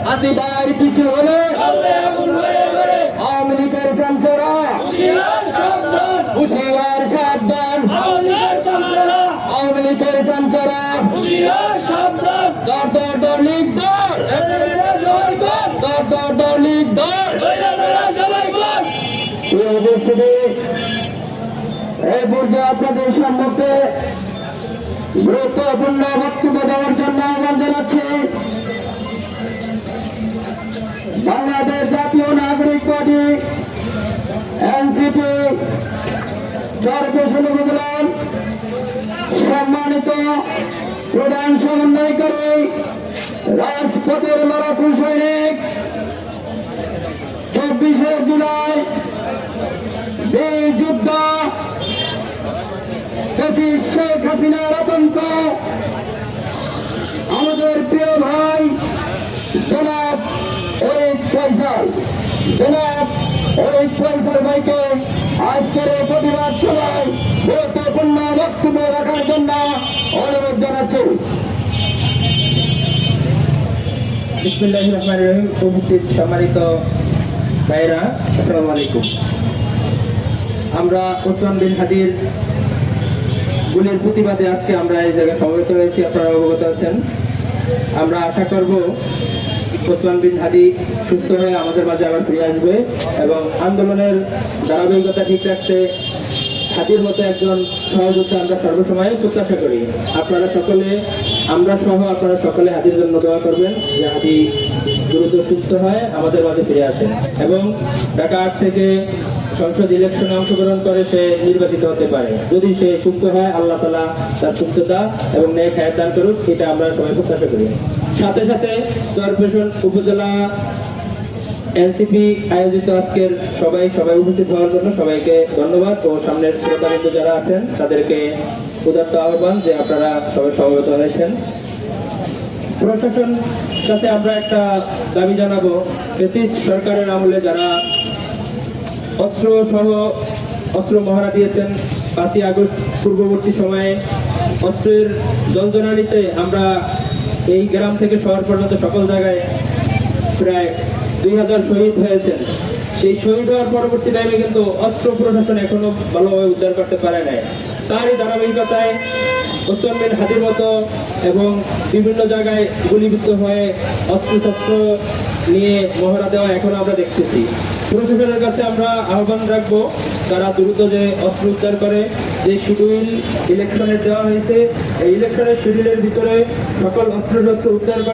হাসিবার কিছু হলে আওয়ামী লীগের চামচারা হুঁশিয়ার সাবধান। আওয়ামী লীগের চামচারা দর লীগ দর লীগ দর। এই পর্যায়ে আপনাদের সম্মুখে গুরুত্বপূর্ণ বক্তব্য দেওয়ার জন্য আহ্বান জানাচ্ছি বাংলাদেশ জাতীয় নাগরিক পার্টি এনসিপি চরপেশন উপজেলার সম্মানিত প্রধান সমন্বয়কারী রাজপথের লড়াকু সৈনিক 24শে জুলাই বীর যোদ্ধা শেখ হাসিনার আতঙ্ক আমাদের প্রিয় ভাই জনাব ফয়সাল ভাইকে আজকের এই প্রতিবাদ সভায় গুরুত্বপূর্ণ বক্তব্য রাখার জন্য অনুরোধ জানাচ্ছি। বিসমিল্লাহির রহমানির রহিম। উপস্থিত সম্মানিত ভাইরা, আসসালামু আলাইকুম। আমরা ওসমান বিন হাদির গুলির প্রতিবাদে আজকে আমরা এই জায়গায় সমবেত হয়েছি, আপনারা অবগত আছেন। আমরা আশা করব ওসমান বিন হাদি সুস্থ হয়ে আমাদের মাঝে আবার ফিরে আসবে এবং আন্দোলনের ধারাবাহিকতা ঠিক রাখতে হাদির মতো একজন সহযোদ্ধা আমরা সর্বসময় প্রত্যাশা করি। আপনারা সকলে, আমরা সহ আপনারা সকলে হাদির জন্য দোয়া করবেন যে হাদি দ্রুত সুস্থ হয় আমাদের মাঝে ফিরে আসেন এবং ঢাকা 8 থেকে সংসদ ইলেকশনে অংশগ্রহণ করে সে নির্বাচিত হতে পারে। যদি সে সুস্থ হয়, আল্লাহ তাআলা তার সুস্থতা এবং নেক হায়াত দান করুক, এটা আমরা সবাই প্রত্যাশা করি। সাথে সাথে চরপেশন উপজেলা এনসিপি আয়োজিত আজকের সবাই উপস্থিত হওয়ার জন্য সবাইকে ধন্যবাদ ও সামনের শ্রোতাবৃন্দ যারা আছেন তাদেরকে উদাত্ত আহ্বান যে আপনারা সবাই সমবেত হয়েছেন। প্রশাসন কাছে আমরা একটা দাবি জানাবো, ফ্যাসিস্ট সরকারের আমলে যারা অস্ত্র মহড়া দিয়েছেন, 5ই আগস্ট পূর্ববর্তী সময়ে অস্ত্রের জঞ্জনানিতে আমরা এই গ্রাম থেকে শহর পর্যন্ত সকল জায়গায় প্রায় 2000 শহীদ হয়েছেন। সেই শহীদ হওয়ার পরবর্তী টাইমে কিন্তু অস্ত্র প্রশাসন এখনো ভালোভাবে উদ্ধার করতে পারে নাই। তারই ধারাবাহিকতায় ওসমান বিন হাদির মতো এবং বিভিন্ন জায়গায় গুলিবিদ্ধ হয়ে অস্ত্রশস্ত্র নিয়ে মহড়া দেওয়া এখনো আমরা দেখতেছি। প্রশাসনের কাছে আমরা আহ্বান রাখবো তারা দ্রুত যে অস্ত্র উদ্ধার করে, যে শিডিউল ইলেকশনের দেওয়া হয়েছে এই ইলেকশনের শিডিউলের ভিতরে সকল অস্ত্রশস্ত্র উদ্ধার